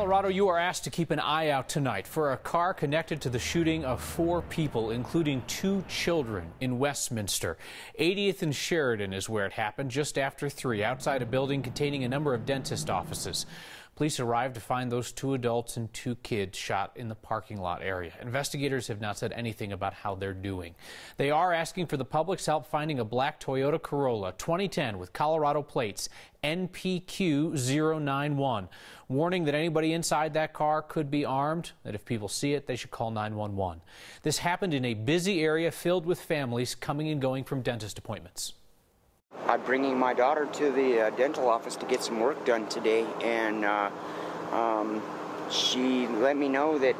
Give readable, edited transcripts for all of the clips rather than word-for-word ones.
Colorado, you are asked to keep an eye out tonight for a car connected to the shooting of 4 people, including 2 children in Westminster. 80th and Sheridan is where it happened, just after 3, outside a building containing a number of dentist offices. Police arrived to find those 2 adults and 2 kids shot in the parking lot area. Investigators have not said anything about how they're doing. They are asking for the public's help finding a black Toyota Corolla 2010 with Colorado plates NPQ091, warning that anybody inside that car could be armed, that if people see it, they should call 911. This happened in a busy area filled with families coming and going from dentist appointments. I'm bringing my daughter to the dental office to get some work done today, and she let me know that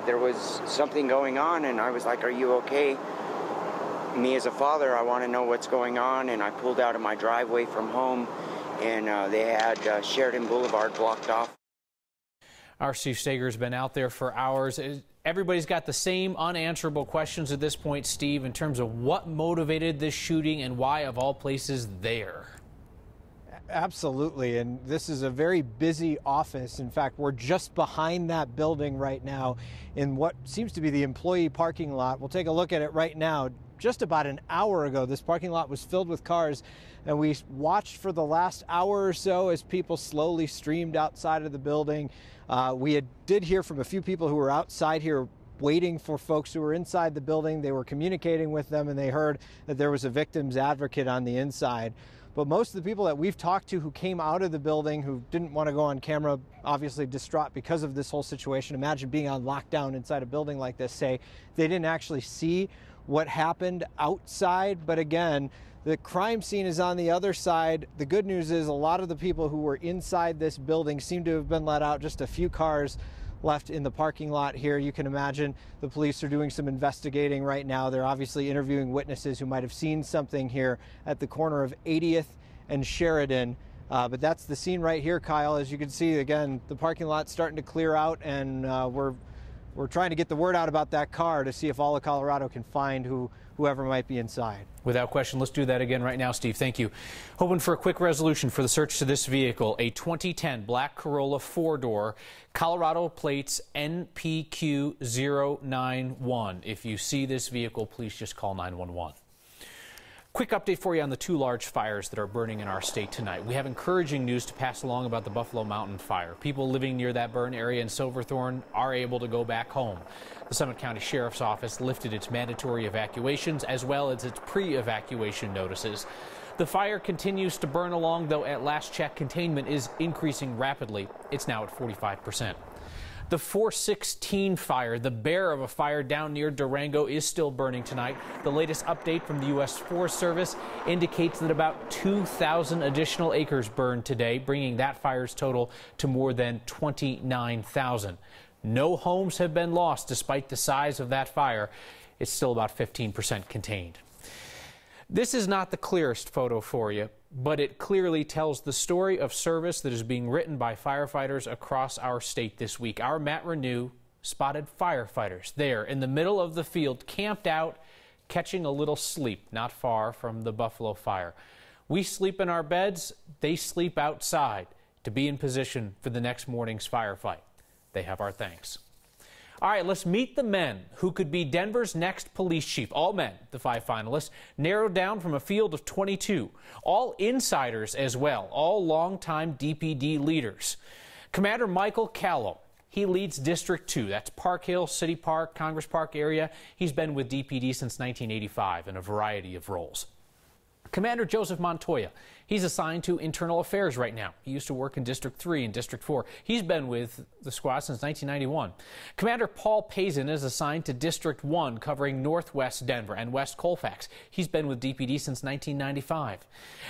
there was something going on, and I was like, "Are you okay?" Me as a father, I want to know what's going on, and I pulled out of my driveway from home, and they had Sheridan Boulevard blocked off. Our Steve Steger's been out there for hours. Everybody's got the same unanswerable questions at this point, Steve, in terms of what motivated this shooting and why, of all places, there. Absolutely, and this is a very busy office. In fact, we're just behind that building right now in what seems to be the employee parking lot. We'll take a look at it right now. Just about an hour ago, this parking lot was filled with cars, and we watched for the last hour or so as people slowly streamed outside of the building. We did hear from a few people who were outside here waiting for folks who were inside the building. They were communicating with them, and they heard that there was a victim's advocate on the inside. But most of the people that we've talked to who came out of the building, who didn't want to go on camera, obviously distraught because of this whole situation, imagine being on lockdown inside a building like this, say they didn't actually see what happened outside. But again, the crime scene is on the other side. The good news is a lot of the people who were inside this building seem to have been let out. Just a few cars left in the parking lot here. You can imagine the police are doing some investigating right now. They're obviously interviewing witnesses who might have seen something here at the corner of 80th and Sheridan. But that's the scene right here, Kyle. As you can see, again, the parking lot's starting to clear out, and we're trying to get the word out about that car to see if all of Colorado can find whoever might be inside. Without question, let's do that again right now, Steve. Thank you. Hoping for a quick resolution for the search to this vehicle, a 2010 black Corolla 4-door, Colorado plates NPQ091. If you see this vehicle, please just call 911. Quick update for you on the 2 large fires that are burning in our state tonight. We have encouraging news to pass along about the Buffalo Mountain fire. People living near that burn area in Silverthorne are able to go back home. The Summit County Sheriff's Office lifted its mandatory evacuations as well as its pre-evacuation notices. The fire continues to burn along, though at last check containment is increasing rapidly. It's now at 45%. The 416 fire, the bear of a fire down near Durango, is still burning tonight. The latest update from the U.S. Forest Service indicates that about 2,000 additional acres burned today, bringing that fire's total to more than 29,000. No homes have been lost despite the size of that fire. It's still about 15% contained. This is not the clearest photo for you, but it clearly tells the story of service that is being written by firefighters across our state this week. Our Matt Renew spotted firefighters there in the middle of the field, camped out, catching a little sleep not far from the Buffalo fire. We sleep in our beds, they sleep outside to be in position for the next morning's firefight. They have our thanks. All right, let's meet the men who could be Denver's next police chief. All men, the 5 finalists, narrowed down from a field of 22. All insiders as well, all longtime DPD leaders. Commander Michael Callum, he leads District 2. That's Park Hill, City Park, Congress Park area. He's been with DPD since 1985 in a variety of roles. Commander Joseph Montoya, he's assigned to Internal Affairs right now. He used to work in District 3 and District 4. He's been with the squad since 1991. Commander Paul Pazin is assigned to District 1, covering Northwest Denver and West Colfax. He's been with DPD since 1995.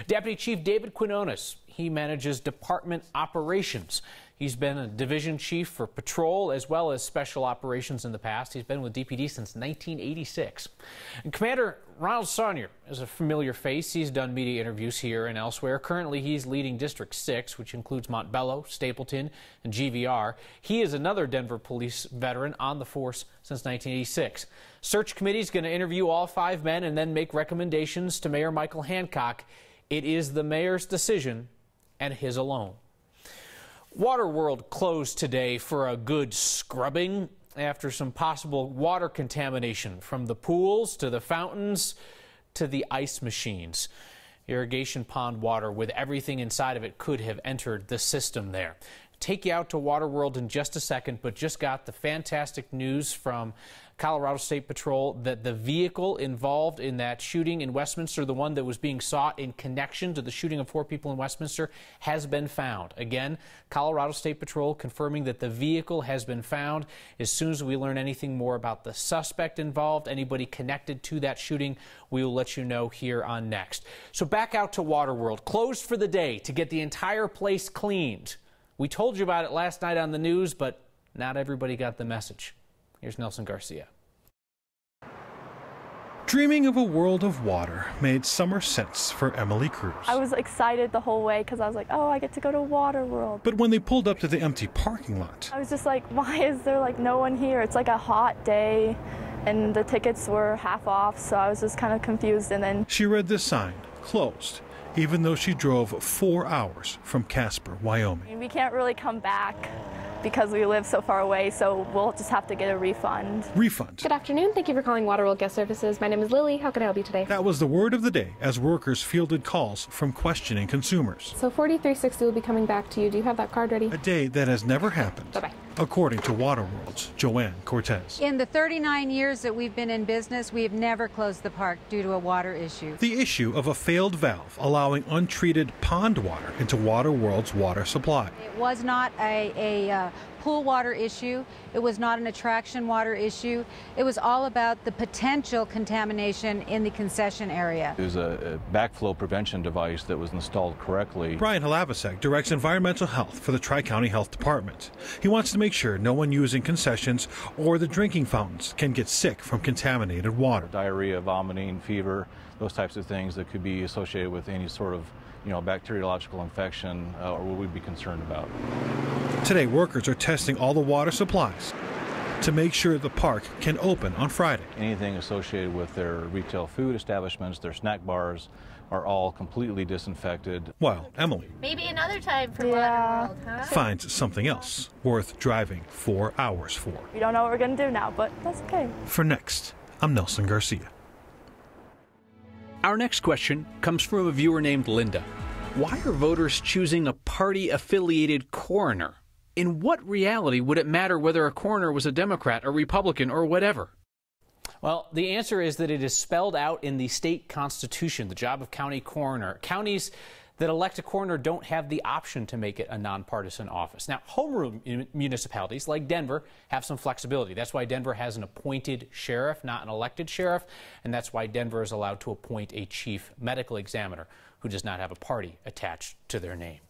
Deputy Chief David Quinones, he manages Department Operations. He's been a division chief for patrol as well as special operations in the past. He's been with DPD since 1986. And Commander Ronald Saunier is a familiar face. He's done media interviews here and elsewhere. Currently, he's leading District 6, which includes Montbello, Stapleton, and GVR. He is another Denver police veteran on the force since 1986. Search committee is going to interview all 5 men and then make recommendations to Mayor Michael Hancock. It is the mayor's decision and his alone. Waterworld closed today for a good scrubbing after some possible water contamination from the pools to the fountains to the ice machines. Irrigation pond water with everything inside of it could have entered the system there. Take you out to Waterworld in just a second, but just got the fantastic news from Colorado State Patrol that the vehicle involved in that shooting in Westminster, the one that was being sought in connection to the shooting of 4 people in Westminster, has been found. Again, Colorado State Patrol confirming that the vehicle has been found. As soon as we learn anything more about the suspect involved, anybody connected to that shooting, we will let you know here on Next. So back out to Waterworld, closed for the day to get the entire place cleaned. We told you about it last night on the news, but not everybody got the message. Here's Nelson Garcia. Dreaming of a world of water made summer sense for Emily Cruz. I was excited the whole way because I was like, oh, I get to go to Waterworld. But when they pulled up to the empty parking lot, I was just like, why is there like no one here? It's like a hot day and the tickets were half off, so I was just kind of confused. And then she read this sign, closed, even though she drove 4 hours from Casper, Wyoming. We can't really come back because we live so far away, so we'll just have to get a refund. Refund. Good afternoon. Thank you for calling Waterworld Guest Services. My name is Lily. How can I help you today? That was the word of the day as workers fielded calls from questioning consumers. So 4360 will be coming back to you. Do you have that card ready? A day that has never happened. Bye-bye. According to Waterworld's Joanne Cortez. In the 39 years that we've been in business, we have never closed the park due to a water issue. The issue of a failed valve allowing untreated pond water into Waterworld's water supply. It was not a pool water issue. It was not an attraction water issue. It was all about the potential contamination in the concession area. It was a backflow prevention device that was installed correctly. Brian Halavasek directs environmental health for the Tri-County Health Department. He wants to make sure no one using concessions or the drinking fountains can get sick from contaminated water. Diarrhea, vomiting, fever, those types of things that could be associated with any sort of bacteriological infection or what we'd be concerned about. Today, workers are testing all the water supplies to make sure the park can open on Friday. Anything associated with their retail food establishments, their snack bars, are all completely disinfected. While Emily maybe another time for Waterworld, huh? finds something else worth driving 4 hours for. We don't know what we're going to do now, but that's okay. For Next, I'm Nelson Garcia. Our next question comes from a viewer named Linda. Why are voters choosing a party-affiliated coroner? In what reality would it matter whether a coroner was a Democrat or Republican or whatever? Well, the answer is that it is spelled out in the state constitution, the job of county coroner. Counties that elect a coroner don't have the option to make it a nonpartisan office. Now, home rule municipalities like Denver have some flexibility. That's why Denver has an appointed sheriff, not an elected sheriff, and that's why Denver is allowed to appoint a chief medical examiner who does not have a party attached to their name.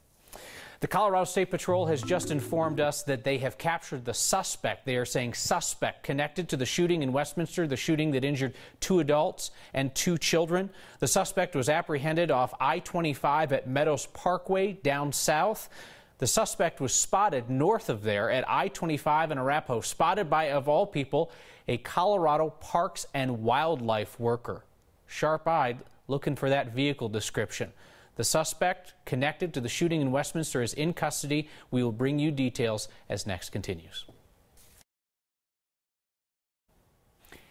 The Colorado State Patrol has just informed us that they have captured the suspect. They are saying suspect connected to the shooting in Westminster, the shooting that injured 2 adults and 2 children. The suspect was apprehended off I-25 at Meadows Parkway down south. The suspect was spotted north of there at I-25 in Arapahoe, spotted by, of all people, a Colorado Parks and Wildlife worker. Sharp-eyed, looking for that vehicle description. The suspect connected to the shooting in Westminster is in custody. We will bring you details as Next continues.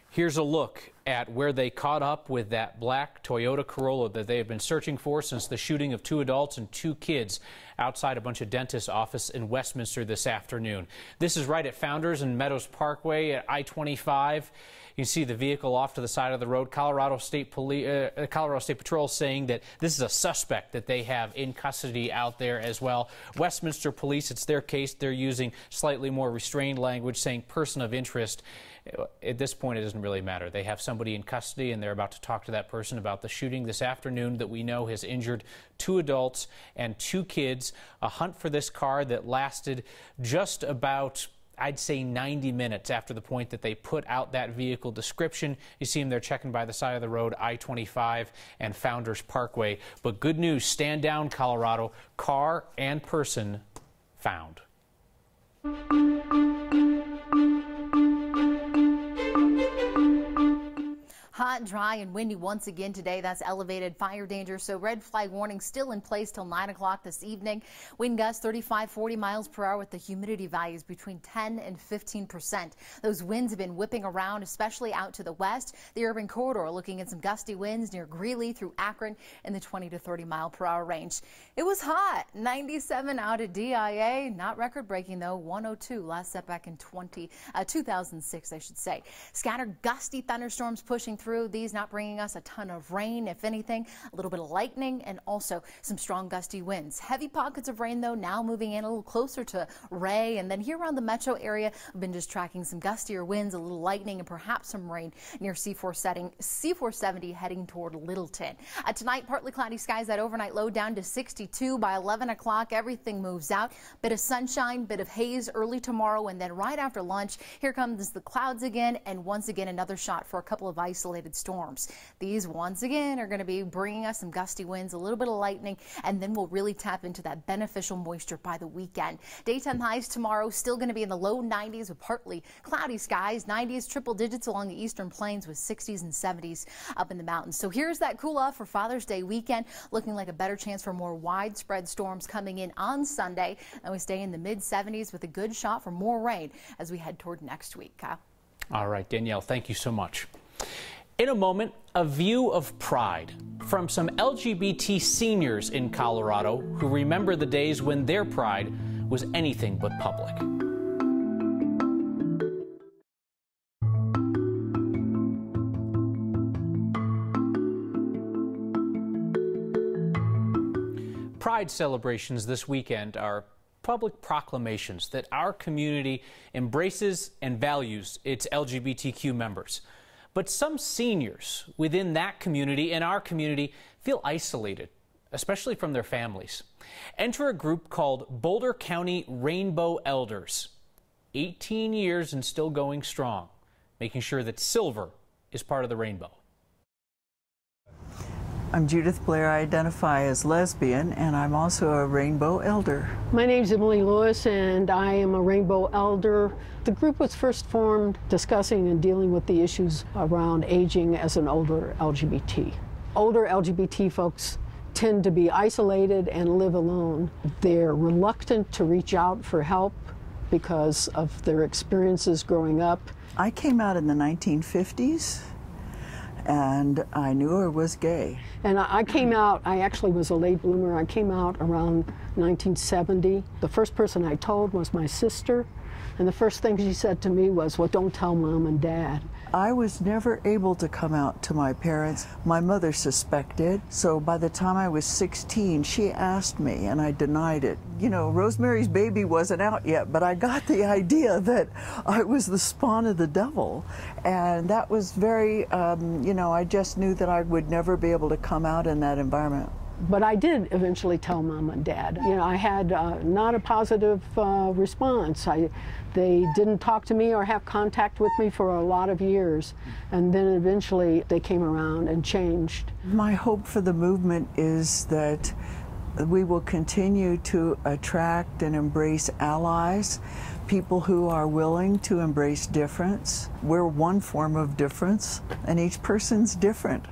Here's a look at where they caught up with that black Toyota Corolla that they have been searching for since the shooting of 2 adults and 2 kids outside a bunch of dentist's office in Westminster this afternoon. This is right at Founders and Meadows Parkway at I-25. You see the vehicle off to the side of the road. Colorado State Patrol saying that this is a suspect that they have in custody out there as well. Westminster Police, it's their case. They're using slightly more restrained language, saying person of interest. At this point, it doesn't really matter. They have somebody in custody, and they're about to talk to that person about the shooting this afternoon that we know has injured 2 adults and 2 kids. A hunt for this car that lasted just about, I'd say, 90 minutes after the point that they put out that vehicle description. You see them there checking by the side of the road, I-25 and Founders Parkway. But good news, stand down, Colorado. Car and person found. Hot hot, dry, and windy once again today. That's elevated fire danger. So red flag warning still in place till 9 o'clock this evening. Wind gusts 35-40 miles per hour with the humidity values between 10 and 15%. Those winds have been whipping around, especially out to the west. The urban corridor looking at some gusty winds near Greeley through Akron in the 20 to 30 mile per hour range. It was hot, 97 out at DIA. Not record breaking though, 102 last set back in 2006, I should say. Scattered gusty thunderstorms pushing through. These not bringing us a ton of rain, if anything, a little bit of lightning and also some strong gusty winds. Heavy pockets of rain though now moving in a little closer to Ray, and then here around the metro area, I've been just tracking some gustier winds, a little lightning, and perhaps some rain near C470 heading toward Littleton. Tonight, partly cloudy skies. That overnight low down to 62. By 11 o'clock, everything moves out. Bit of sunshine, bit of haze early tomorrow, and then right after lunch, here comes the clouds again, and once again another shot for a couple of isolated storms. These once again are going to be bringing us some gusty winds, a little bit of lightning, and then we'll really tap into that beneficial moisture by the weekend. Daytime highs tomorrow still going to be in the low 90s with partly cloudy skies. 90s, triple digits along the eastern plains with 60s and 70s up in the mountains. So here's that cool off for Father's Day weekend, looking like a better chance for more widespread storms coming in on Sunday, and we stay in the mid 70s with a good shot for more rain as we head toward next week. Kyle. All right, Danielle, thank you so much. In a moment, a view of pride from some LGBT seniors in Colorado who remember the days when their pride was anything but public. Pride celebrations this weekend are public proclamations that our community embraces and values its LGBTQ members. But some seniors within that community and our community feel isolated, especially from their families. Enter a group called Boulder County Rainbow Elders. 18 years and still going strong, making sure that silver is part of the rainbow. I'm Judith Blair. I identify as lesbian, and I'm also a Rainbow Elder. My name's Emily Lewis, and I am a Rainbow Elder. The group was first formed discussing and dealing with the issues around aging as an older LGBT. Older LGBT folks tend to be isolated and live alone. They're reluctant to reach out for help because of their experiences growing up. I came out in the 1950s. And I knew I was gay. And I came out, I actually was a late bloomer. I came out around 1970. The first person I told was my sister. And the first thing she said to me was, well, don't tell Mom and Dad. I was never able to come out to my parents. My mother suspected, so by the time I was 16, she asked me, and I denied it. You know, Rosemary's Baby wasn't out yet, but I got the idea that I was the spawn of the devil. And that was very, you know, I just knew that I would never be able to come out in that environment. But I did eventually tell Mom and Dad. You know, I had not a positive response. They didn't talk to me or have contact with me for a lot of years. And then eventually they came around and changed. My hope for the movement is that we will continue to attract and embrace allies, people who are willing to embrace difference. We're one form of difference, and each person's different.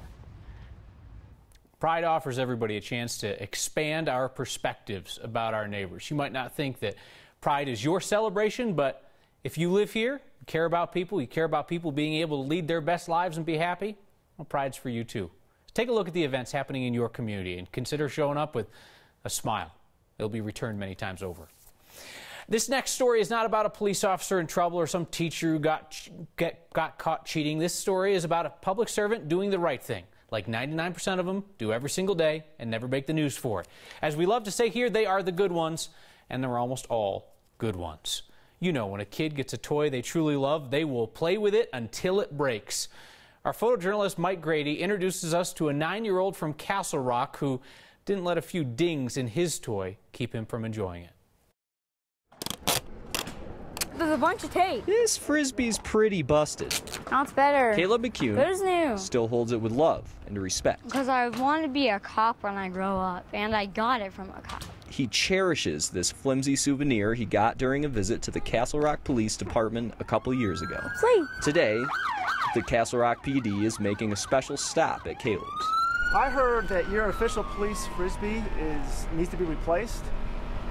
Pride offers everybody a chance to expand our perspectives about our neighbors. You might not think that Pride is your celebration, but if you live here, you care about people being able to lead their best lives and be happy, well, Pride's for you too. Take a look at the events happening in your community and consider showing up with a smile. It'll be returned many times over. This next story is not about a police officer in trouble or some teacher who got caught cheating. This story is about a public servant doing the right thing, like 99% of them do every single day and never make the news for it. As we love to say here, they are the good ones, and they're almost all good ones. You know, when a kid gets a toy they truly love, they will play with it until it breaks. Our photojournalist Mike Grady introduces us to a 9-year-old from Castle Rock who didn't let a few dings in his toy keep him from enjoying it. There's a bunch of tape. This Frisbee's pretty busted. Now it's better. Caleb McCune Good as new. still holds it with love and respect. Because I want to be a cop when I grow up, and I got it from a cop. He cherishes this flimsy souvenir he got during a visit to the Castle Rock Police Department a couple years ago. Sweet. Today, the Castle Rock PD is making a special stop at Caleb's. I heard that your official police Frisbee needs to be replaced.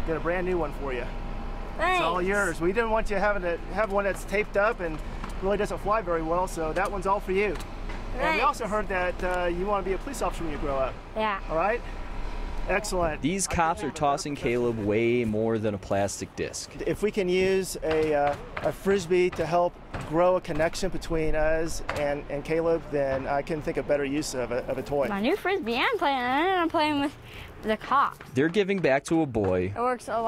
Get a brand new one for you. Thanks. It's all yours. We didn't want you having to have one that's taped up and really doesn't fly very well, so that one's all for you. Thanks. And we also heard that you want to be a police officer when you grow up. Yeah. All right? Excellent. These cops are tossing Caleb way more than a plastic disc. If we can use a Frisbee to help grow a connection between us and Caleb, then I couldn't think of better use of a toy. My new Frisbee I'm playing with the cops. They're giving back to a boy It works a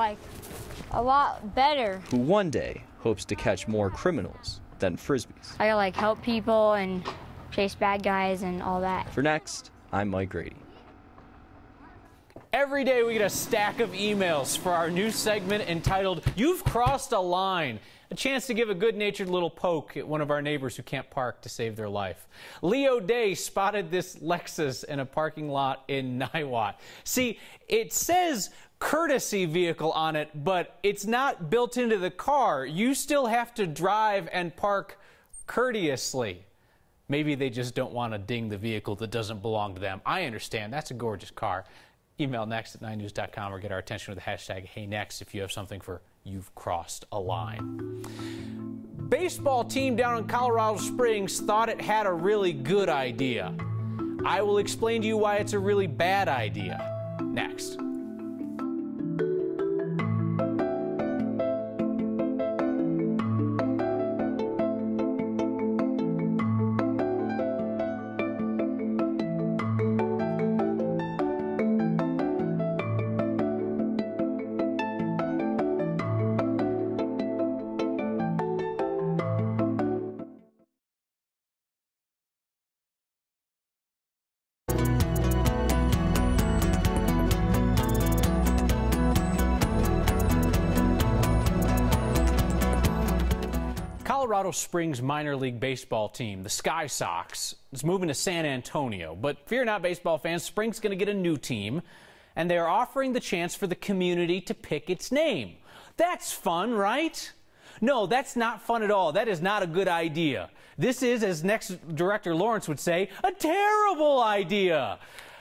lot better. who one day hopes to catch more criminals than Frisbees. I gotta help people and chase bad guys and all that. For Next, I'm Mike Grady. Every day we get a stack of emails for our new segment entitled You've Crossed a Line. A chance to give a good-natured little poke at one of our neighbors who can't park to save their life. Leo Day spotted this Lexus in a parking lot in Niwot. See, it says courtesy vehicle on it, but it's not built into the car. You still have to drive and park courteously. Maybe they just don't want to ding the vehicle that doesn't belong to them. I understand. That's a gorgeous car. Email next@9news.com or get our attention with the hashtag HeyNext if you have something for You've Crossed a Line. Baseball team down in Colorado Springs thought it had a really good idea. I will explain to you why it's a really bad idea next. Colorado Springs minor league baseball team, the Sky Sox, is moving to San Antonio. But fear not, baseball fans, Springs is going to get a new team, and they are offering the chance for the community to pick its name. That's fun, right? No, that's not fun at all. That is not a good idea. This is, as Next Director Lawrence would say, a terrible idea.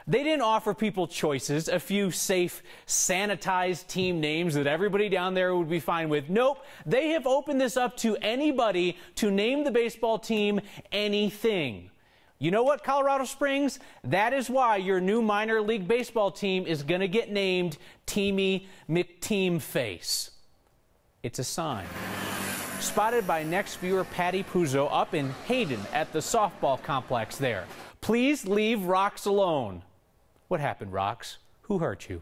They didn't offer people choices, a few safe, sanitized team names that everybody down there would be fine with. Nope, they have opened this up to anybody to name the baseball team anything. You know what, Colorado Springs? That is why your new minor league baseball team is going to get named Teamy McTeamface. It's a sign. Spotted by Next viewer Patty Puzo up in Hayden at the softball complex there. Please leave rocks alone. What happened, rocks? Who hurt you?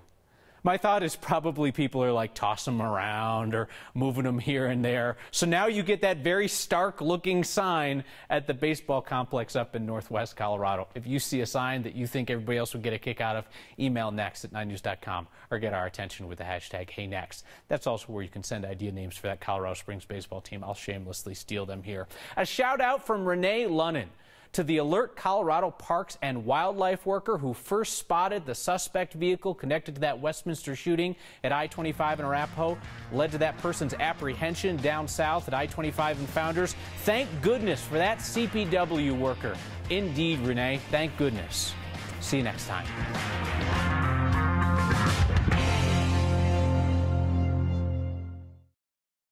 My thought is probably people are like tossing them around or moving them here and there. So now you get that very stark looking sign at the baseball complex up in Northwest Colorado. If you see a sign that you think everybody else would get a kick out of, email next@9news.com or get our attention with the hashtag HeyNext. That's also where you can send idea names for that Colorado Springs baseball team. I'll shamelessly steal them here. A shout out from Renee Lunnan to the alert Colorado Parks and Wildlife worker who first spotted the suspect vehicle connected to that Westminster shooting at I-25 in Arapahoe, led to that person's apprehension down south at I-25 and Founders. Thank goodness for that CPW worker. Indeed, Renee, thank goodness. See you next time.